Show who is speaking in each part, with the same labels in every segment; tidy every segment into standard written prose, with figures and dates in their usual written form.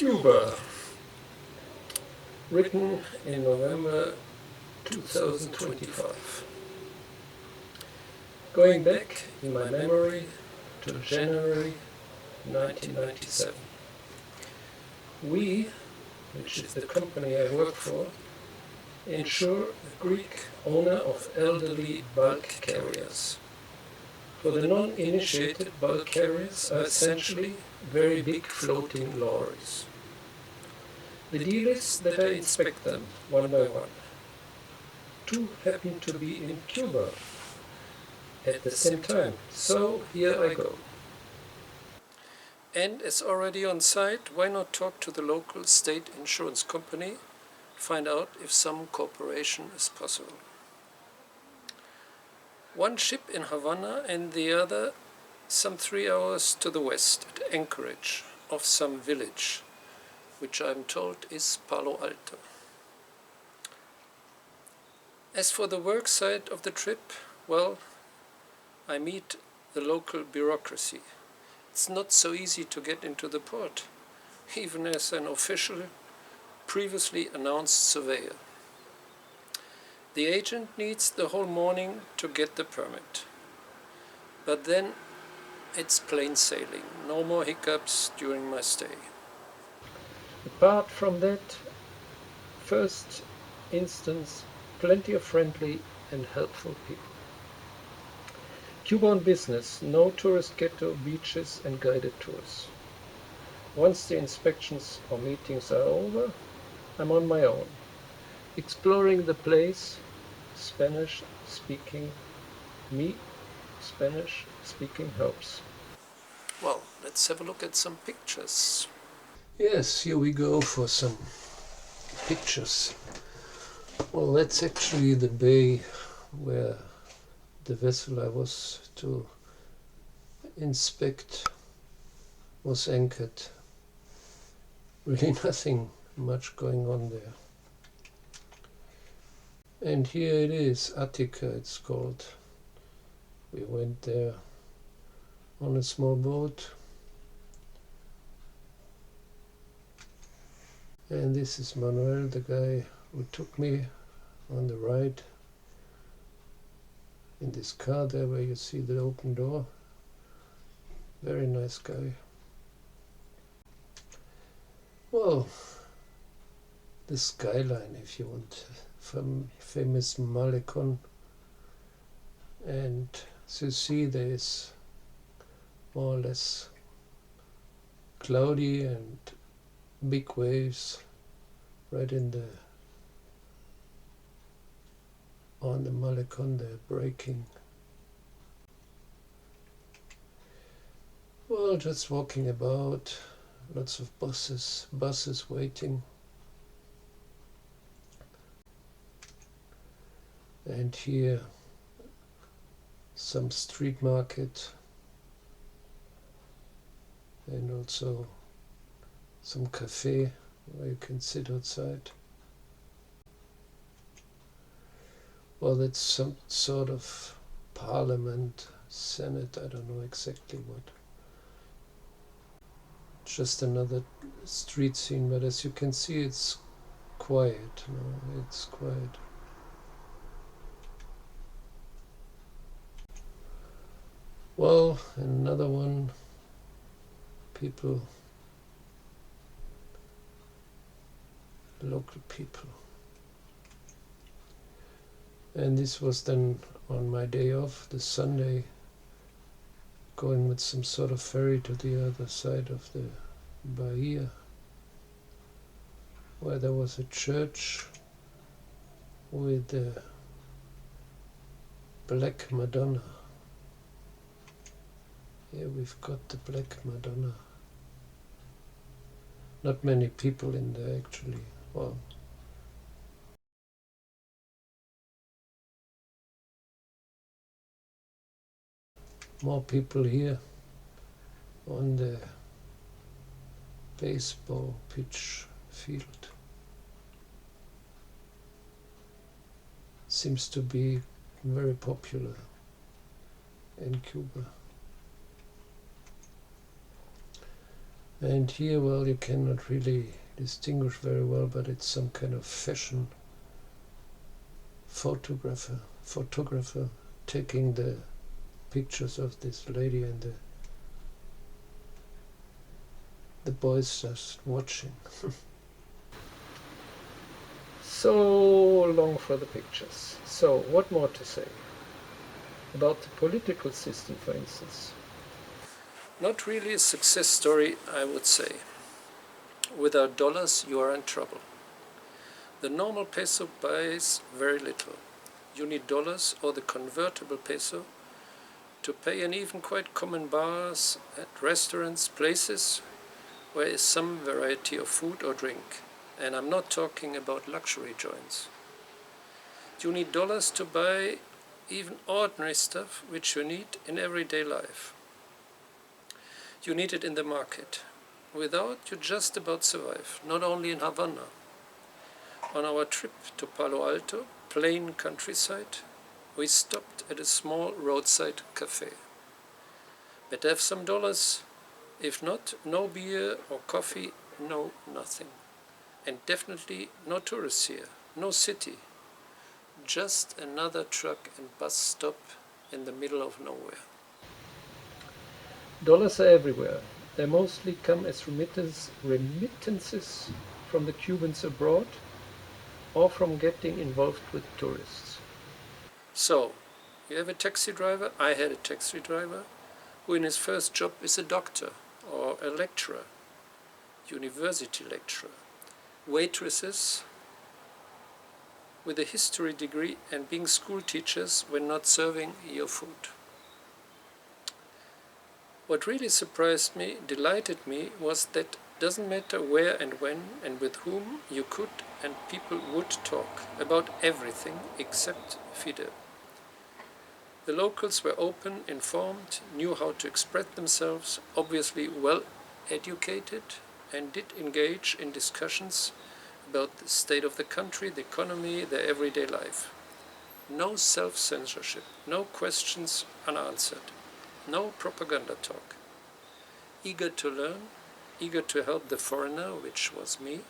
Speaker 1: Cuba, written in November 2025. Going back in my memory to January 1997. We, which is the company I work for, insure a Greek owner of elderly bulk carriers. For the non-initiated, bulk carriers are essentially very big floating lorries. The deal is that I inspect them one by one. Two happen to be in Cuba at the same time, so here I go. And as already on site, why not talk to the local state insurance company, find out if some cooperation is possible. One ship in Havana and the other some 3 hours to the west at Anchorage of some village, which I'm told is Palo Alto. As for the work side of the trip, well, I meet the local bureaucracy. It's not so easy to get into the port, even as an official, previously announced surveyor. The agent needs the whole morning to get the permit. But then it's plain sailing, no more hiccups during my stay. Apart from that, first instance, plenty of friendly and helpful people. Cuban business, no tourist ghetto, beaches and guided tours. Once the inspections or meetings are over, I'm on my own, exploring the place, Spanish speaking helps. Well, let's have a look at some pictures. Yes, here we go for some pictures. Well, that's actually the bay where the vessel I was to inspect was anchored. Really nothing much going on there. And here it is, Attica it's called. We went there on a small boat. And this is Manuel, the guy who took me on the ride in this car there where you see the open door. Very nice guy. Well, the skyline, if you want, from famous Malecon. And as you see, there is more or less cloudy and big waves right on the Malecon there breaking. Well, just walking about, lots of buses waiting. And here some street market and also some cafe where you can sit outside. Well, that's some sort of parliament, senate, I don't know exactly what. Just another street scene, but as you can see it's quiet, it's quiet. Well, another one, local people. And this was then on my day off, the Sunday, going with some sort of ferry to the other side of the Bahia, where there was a church with the Black Madonna. Here we've got the Black Madonna. Not many people in there actually. Well, more people here on the baseball pitch field. Seems to be very popular in Cuba. And here, well, you cannot really distinguish very well, but it's some kind of fashion photographer taking the pictures of this lady, and the boys just watching. So long for the pictures. So, what more to say? About the political system, for instance. Not really a success story, I would say. Without dollars, you are in trouble. The normal peso buys very little. You need dollars or the convertible peso to pay, and even quite common bars, at restaurants, places where is some variety of food or drink. And I'm not talking about luxury joints. You need dollars to buy even ordinary stuff which you need in everyday life. You need it in the market. Without, you just about survive, not only in Havana. On our trip to Palo Alto, plain countryside, we stopped at a small roadside cafe. Better have some dollars. If not, no beer or coffee, no nothing. And definitely no tourists here, no city. Just another truck and bus stop in the middle of nowhere. Dollars are everywhere. They mostly come as remittances from the Cubans abroad or from getting involved with tourists. So, you have a taxi driver, I had a taxi driver, who in his first job is a doctor or a lecturer, university lecturer. Waitresses with a history degree and being school teachers when not serving your food. What really surprised me, delighted me, was that doesn't matter where and when and with whom you could and people would talk about everything except Fidel. The locals were open, informed, knew how to express themselves, obviously well educated, and did engage in discussions about the state of the country, the economy, their everyday life. No self-censorship, no questions unanswered, no propaganda talk. Eager to learn, eager to help the foreigner, which was me,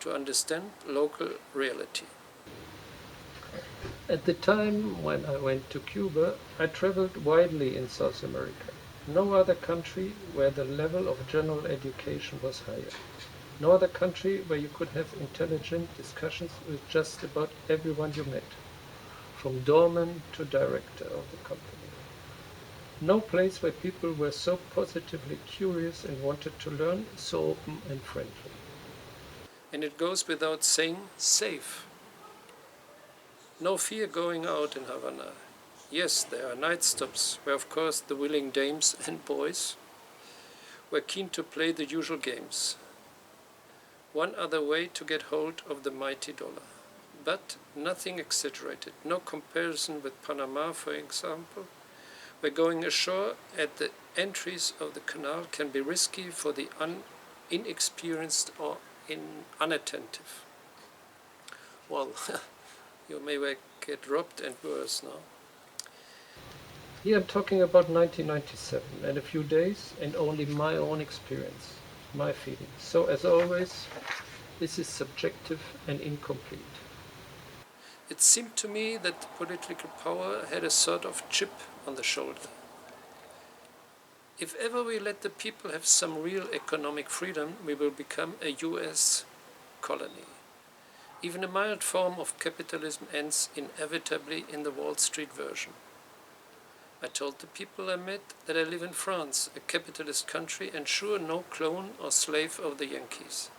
Speaker 1: to understand local reality. At the time when I went to Cuba, I traveled widely in South America. No other country where the level of general education was higher. No other country where you could have intelligent discussions with just about everyone you met, from doorman to director of the company. No place where people were so positively curious and wanted to learn, so open and friendly. And it goes without saying, safe. No fear going out in Havana. Yes, there are night stops where, of course, the willing dames and boys were keen to play the usual games. One other way to get hold of the mighty dollar. But nothing exaggerated. No comparison with Panama, for example, where going ashore at the entries of the canal can be risky for the inexperienced or unattentive. Well, you may get robbed and worse now. Here I'm talking about 1997 and a few days and only my own experience, my feelings. So as always, this is subjective and incomplete. It seemed to me that the political power had a sort of chip on the shoulder. If ever we let the people have some real economic freedom, we will become a US colony. Even a mild form of capitalism ends inevitably in the Wall Street version. I told the people I met that I live in France, a capitalist country, and sure no clone or slave of the Yankees.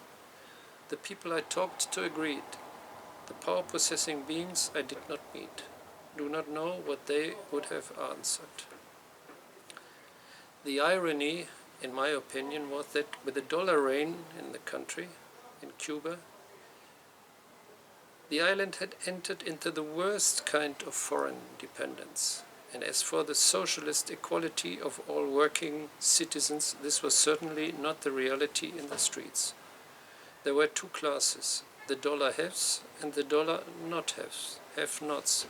Speaker 1: The people I talked to agreed. The power-possessing beings I did not meet do not know what they would have answered. The irony, in my opinion, was that with the dollar reign in the country, in Cuba, the island had entered into the worst kind of foreign dependence. And as for the socialist equality of all working citizens, this was certainly not the reality in the streets. There were two classes, the dollar haves and the dollar not haves, have-nots.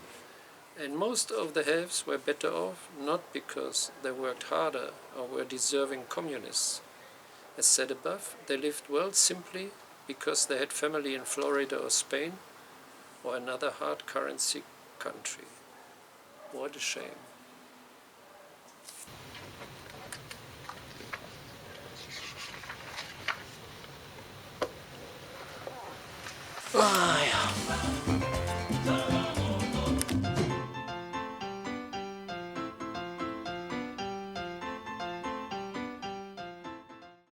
Speaker 1: And most of the haves were better off, not because they worked harder or were deserving communists, As said above, they lived well simply because they had family in Florida or Spain or another hard currency country. What a shame.